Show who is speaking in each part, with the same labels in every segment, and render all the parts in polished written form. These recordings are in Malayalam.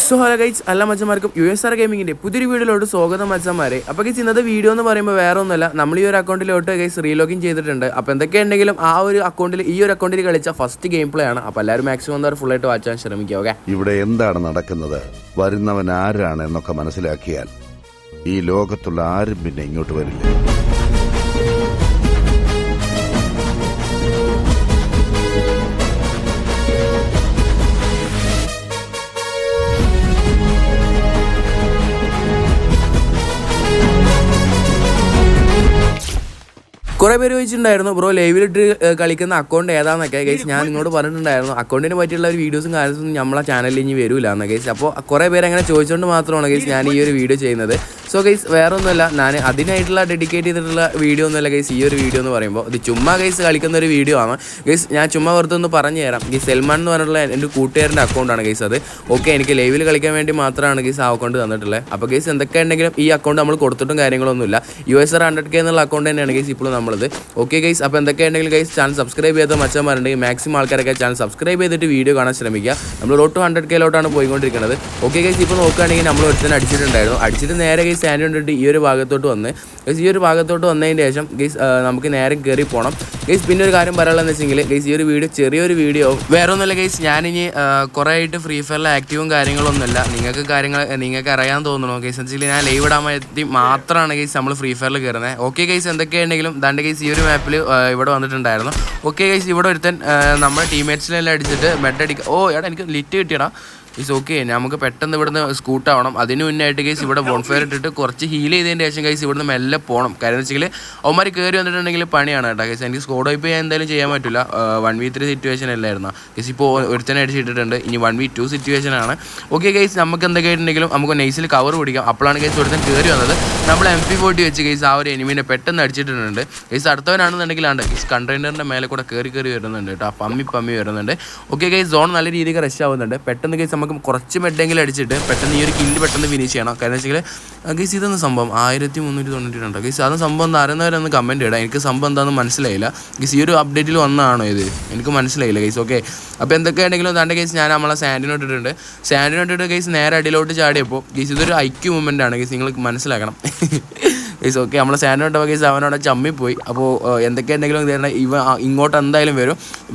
Speaker 1: സോ ഹലോ ഗൈസ്, എല്ലാ മച്ചന്മാർക്കും USR ഗെയിമിങ്ങിൻ്റെ പുതിയൊരു വീഡിയോയിലോട്ട് സ്വാഗതം മച്ചന്മാരെ. അപ്പോൾ ഗൈസ് ഇന്നത്തെ വീഡിയോ എന്ന് പറയുമ്പോൾ വേറെ ഒന്നുമല്ല, നമ്മൾ ഈ ഒരു അക്കൗണ്ടിലോട്ട് ഗൈസ് റീലോഗിൻ ചെയ്തിട്ടുണ്ട്. അപ്പോൾ എന്തൊക്കെയുണ്ടെങ്കിലും ആ ഒരു അക്കൗണ്ടിൽ ഈ ഒരു അക്കൗണ്ടിൽ കളിച്ച ഫസ്റ്റ് ഗെയിം പ്ലേ ആണ്. അപ്പോൾ എല്ലാവരും മാക്സിമം എന്താ ഫുള്ളായിട്ട് വാച്ചാൻ ശ്രമിക്കുക. ഓക്കെ,
Speaker 2: ഇവിടെ എന്താണ് നടക്കുന്നത്, വരുന്നവൻ ആരാണ് എന്നൊക്കെ മനസ്സിലാക്കിയാൽ ഈ ലോകത്തുള്ള ആരും പിന്നെ ഇങ്ങോട്ട് വരില്ല.
Speaker 1: കുറേ പേര് ചോദിച്ചിട്ടുണ്ടായിരുന്നു, ബ്രോ ലൈവിലിട്ട് കളിക്കുന്ന അക്കൗണ്ട് ഏതാണെന്നൊക്കെ. ഗൈസ് ഞാൻ നിങ്ങളോട് പറഞ്ഞിട്ടുണ്ടായിരുന്നു, അക്കൗണ്ടിനെ പറ്റിയുള്ള ഒരു വീഡിയോസും കാര്യമൊന്നും നമ്മളെ ചാനലിൽ ഇനി വരില്ല എന്ന് ഗൈസ്. അപ്പോൾ കുറേ പേര് അങ്ങനെ ചോദിച്ചുകൊണ്ട് മാത്രമാണ് ഗൈസ് ഞാൻ ഈ ഒരു വീഡിയോ ചെയ്യുന്നത്. സോ ഗൈസ് വേറെ ഒന്നുമല്ല, ഞാൻ അതിനായിട്ടുള്ള ഡെഡിക്കേറ്റ് ചെയ്തിട്ടുള്ള വീഡിയോ ഒന്നുമല്ല ഗൈസ്. ഈ ഒരു വീഡിയോ എന്ന് പറയുമ്പോൾ ഇത് ചുമ്മാ ഗൈസ് കളിക്കുന്ന ഒരു വീഡിയോ ആണ് ഗൈസ്. ഞാൻ ചുമ്മാ വെറുതെ ഒന്ന് പറഞ്ഞു തരാം. ഗൈസ് സൽമാൻ എന്ന് പറഞ്ഞിട്ടുള്ള എൻ്റെ കൂട്ടുകാരൻ്റെ അക്കൗണ്ടാണ് ഗൈസ് അത്. ഓക്കെ, എനിക്ക് ലൈവിൽ കളിക്കാൻ വേണ്ടി മാത്രമാണ് ഗൈസ് ആ അക്കൗണ്ട് തന്നിട്ടുള്ളത്. അപ്പോൾ ഗൈസ് എന്തൊക്കെ ഉണ്ടെങ്കിലും ഈ അക്കൗണ്ട് നമ്മൾ കൊടുത്തിട്ടും കാര്യങ്ങളൊന്നുമില്ല. USR 100K എന്നുള്ള അക്കൗണ്ട് തന്നെയാണ് ഗൈസ് ഇപ്പോൾ നമ്മളത്. ഓക്കെ ഗൈസ്, അപ്പോൾ എന്തൊക്കെ ഉണ്ടെങ്കിലും ഗൈസ് ചാനൽ സബ്സ്ക്രൈബ് ചെയ്ത മച്ചന്മാരുണ്ടെങ്കിൽ മാക്സിമം ആൾക്കാരൊക്കെ ചാനൽ സബ്സ്ക്രൈബ് ചെയ്തിട്ട് വീഡിയോ കാണാൻ ശ്രമിക്കുക. നമ്മൾ റോഡ് ടു 100K പോയിക്കൊണ്ടിരിക്കുന്നത്. ഓക്കെ ഗൈസ്, ഇപ്പോൾ നോക്കുകയാണെങ്കിൽ നമ്മൾ ഒരുത്തന്നെ അടിച്ചിട്ട് നേരെ ഗൈസ് സ്റ്റാൻഡ് കൊണ്ടിട്ട് ഈ ഒരു ഭാഗത്തോട്ട് വന്ന് ഗൈസ് ഈ ഒരു ഭാഗത്തോട്ട് വന്നതിന് ശേഷം ഗൈസ് നമുക്ക് നേരെ കയറി പോകണം ഗൈസ്. പിന്നെ ഒരു കാര്യം പറയാനുള്ളതെന്ന് വെച്ചെങ്കിൽ ഗൈസ് ഈ ഒരു വീഡിയോ ചെറിയൊരു വീഡിയോ വേറെ ഒന്നുമില്ല ഗൈസ്. ഞാനിനി കുറേ ആയിട്ട് ഫ്രീ ഫയറിലെ ആക്റ്റീവും കാര്യങ്ങളൊന്നുമില്ല. നിങ്ങൾക്ക് അറിയാൻ തോന്നണോ ഗൈസ്? എന്ന് വെച്ചാൽ ഞാൻ ലൈവ് ഇടാൻ വേണ്ടി മാത്രമാണ് ഗൈസ് നമ്മൾ ഫ്രീ ഫയറിൽ കയറുന്നത്. ഓക്കെ ഗൈസ്, എന്തൊക്കെയുണ്ടെങ്കിലും ദാണ്ട് ഗൈസ് ഈ ഒരു മാപ്പിൽ ഇവിടെ വന്നിട്ടുണ്ടായിരുന്നു. ഓക്കെ ഗൈസ്, ഇവിടെ ഒരുത്തൻ നമ്മുടെ ടീംമേറ്റ്സിനെല്ലാം അടിച്ചിട്ട് ബെഡ് അടിക്കുക. ഓ എടാ, എനിക്ക് ലിറ്റ് കിട്ടിയടാ. ഗൈസ് ഓക്കെ, നമുക്ക് പെട്ടെന്ന് ഇവിടുന്ന് സ്കൂട്ടാവണം. അതിന് മുന്നായിട്ട് ഗൈസ് ഇവിടെ ബോൺഫയർ ഇട്ടിട്ട് കുറച്ച് ഹീൽ ചെയ്തതിന് ശേഷം ഗൈസ് ഇവിടുന്ന് മെല്ലെ പോകണം. കാര്യം എന്ന് വെച്ചാൽ അവന്മാർ കയറി വന്നിട്ടുണ്ടെങ്കിൽ പണിയാണ് കേട്ടോ ഗൈസ്. എനിക്ക് സ്കോഡ് വൈപ്പ് ചെയ്യാൻ എന്തായാലും ചെയ്യാൻ പറ്റില്ല. 1v3 സിറ്റുവേഷൻ അല്ലായിരുന്നു ഗൈസ്. ഇപ്പോൾ ഒരുത്തനെ അടിച്ചിട്ടിട്ടുണ്ട്, ഇനി 1v2 സിറ്റുവേഷനാണ്. ഓക്കെ ഗൈസ്, നമുക്ക് എന്തൊക്കെയായിട്ടുണ്ടെങ്കിലും നമുക്ക് നൈസിൽ കവർ പിടിക്കാം. അപ്പോഴാണ് ഗൈസ് ഒരുത്തൻ കയറി വന്നത്. നമ്മൾ MP40 വെച്ച് ഗൈസ് ആ ഒരു എനിമീനെ പെട്ടെന്ന് അടിച്ചിട്ടുണ്ട് ഗൈസ്. അടുത്തവനാണെന്നുണ്ടെങ്കിൽ ആണ് ഗൈസ് കണ്ടെയ്നറിൻ്റെ മേലെ കൂടെ കയറി വരുന്നുണ്ട് കേട്ടോ, പമ്മി വരുന്നുണ്ട്. ഓക്കെ ഗൈസ്, സോൺ നല്ല രീതിക്ക് റഷ് ആവുന്നുണ്ട്. പെട്ടെന്ന് ഗൈസ് നമുക്ക് കുറച്ച് മെഡെങ്കിലും അടിച്ചിട്ട് പെട്ടെന്ന് ഈ ഒരു കില്ല് പെട്ടെന്ന് ഫിനിഷ് ചെയ്യണം. കാരണം വെച്ചാൽ ഗൈസ് ഇതൊന്നും സംഭവം 1392 ഗൈസ്. അത് സംഭവം ഒന്ന് അറിയുന്നവരൊന്ന് കമൻറ്റ് ഇടാം. എനിക്ക് സംഭവം എന്താണെന്ന് മനസ്സിലായില്ല ഗൈസ്. ഈ ഒരു അപ്ഡേറ്റിൽ വന്നതാണോ ഇത്, എനിക്ക് മനസ്സിലായില്ല ഗൈസ്. ഓക്കെ, അപ്പോൾ എന്തൊക്കെയാണെങ്കിലും തൻ്റെ ഗൈസ് ഞാൻ നമ്മളെ സാൻഡിനോട്ടിട്ട് ഗൈസ് നേരെ അടിയിലോട്ട് ചാടിയപ്പോൾ ഗൈസ് ഇതൊരു ഐക്യു മൂവ്മെൻ്റ് ആണ് ഗൈസ്, നിങ്ങൾക്ക് മനസ്സിലാക്കണം ഗൈസ്. ഓക്കെ, നമ്മളെ സാൻഡിനോട്ട് ഗൈസ് അവനോടെ ചമ്മിപ്പോയി. അപ്പോൾ എന്തൊക്കെയുണ്ടെങ്കിലും ഇങ്ങോട്ട് എന്തായാലും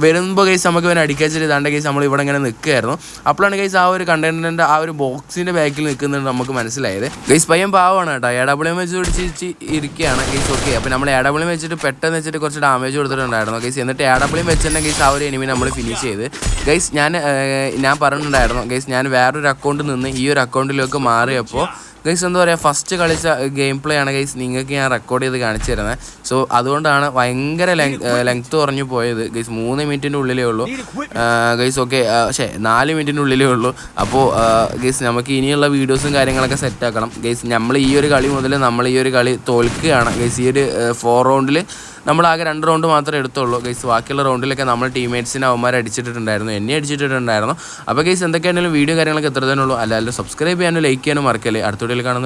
Speaker 1: വരുമ്പോൾ ഗൈസ് നമുക്ക് ഇവനെ അടിക്കാച്ചിട്ട് ഇതാണ്ട് ഗൈസ് നമ്മൾ ഇവിടെ ഇങ്ങനെ നിൽക്കുകയായിരുന്നു. അപ്പോഴാണ് ഗൈസ് ആ ഒരു കണ്ടെയ്നറിൻ്റെ ആ ഒരു ബോക്സിൻ്റെ ബാക്കിൽ നിൽക്കുന്നത് നമുക്ക് മനസ്സിലായത് ഗൈസ്. പയ്യൻ പാവമാണ് കേട്ടോ, AWM വെച്ച് പിടിച്ച് ഇരിക്കുകയാണ് ഗൈസ്. ഓക്കെ, അപ്പോൾ നമ്മൾ AWM വെച്ചിട്ട് പെട്ടെന്ന് വെച്ചിട്ട് കുറച്ച് ഡാമേജ് കൊടുത്തിട്ടുണ്ടായിരുന്നു ഗൈസ്. എന്നിട്ട് AWM വെച്ചിട്ടുണ്ടെങ്കിൽ ഗൈസ് ആ ഒരു എനിമി നമ്മൾ ഫിനിഷ് ചെയ്ത് ഗൈസ്. ഞാൻ പറഞ്ഞിട്ടുണ്ടായിരുന്നു ഗൈസ്, ഞാൻ വേറൊരു അക്കൗണ്ടിൽ നിന്ന് ഈ ഒരു അക്കൗണ്ടിലേക്ക് മാറിയപ്പോൾ ഗൈസ് എന്താ പറയുക, ഫസ്റ്റ് കളിച്ച ഗെയിം പ്ലേ ആണ് ഗൈസ് നിങ്ങൾക്ക് ഞാൻ റെക്കോർഡ് ചെയ്ത് കാണിച്ചു തരുന്നത്. സോ അതുകൊണ്ടാണ് ഭയങ്കര ലെങ്ത്ത് കുറഞ്ഞു പോയത് ഗൈസ്. 3 മിനിറ്റിൻ്റെ ഉള്ളിലേ ഉള്ളൂ ഗൈസ്. ഓക്കെ, 4 മിനിറ്റിൻ്റെ ഉള്ളിലേ ഉള്ളൂ. അപ്പോൾ ഗൈസ് നമുക്ക് ഇനിയുള്ള വീഡിയോസും കാര്യങ്ങളൊക്കെ സെറ്റാക്കണം ഗൈസ്. നമ്മൾ ഈ ഒരു കളി മുതൽ നമ്മൾ ഈ ഒരു കളി തോൽക്കുകയാണ് ഗൈസ്. ഈ ഒരു 4 റൗണ്ടിൽ നമ്മളാകെ 2 റൗണ്ട് മാത്രമേ എടുത്തുള്ളൂ ഗൈസ്. ബാക്കിയുള്ള റൗണ്ടിലൊക്കെ നമ്മൾ ടീംമേറ്റ്സിനെ അവന്മാർ അടിച്ചിട്ടുണ്ടായിരുന്നു, എന്നെ അടിച്ചിട്ടുണ്ടായിരുന്നു. അപ്പോൾ ഗൈസ് എന്തൊക്കെയാണെങ്കിലും വീഡിയോ കാര്യങ്ങളൊക്കെ എത്ര തന്നെ ഉള്ളൂ. അല്ലാതെ സബ്സ്ക്രൈബ് ചെയ്യാനും ലൈക്ക് ചെയ്യാനും മറക്കല്ലേ. അടുത്ത വീഡിയോയിൽ കാണുന്നത്.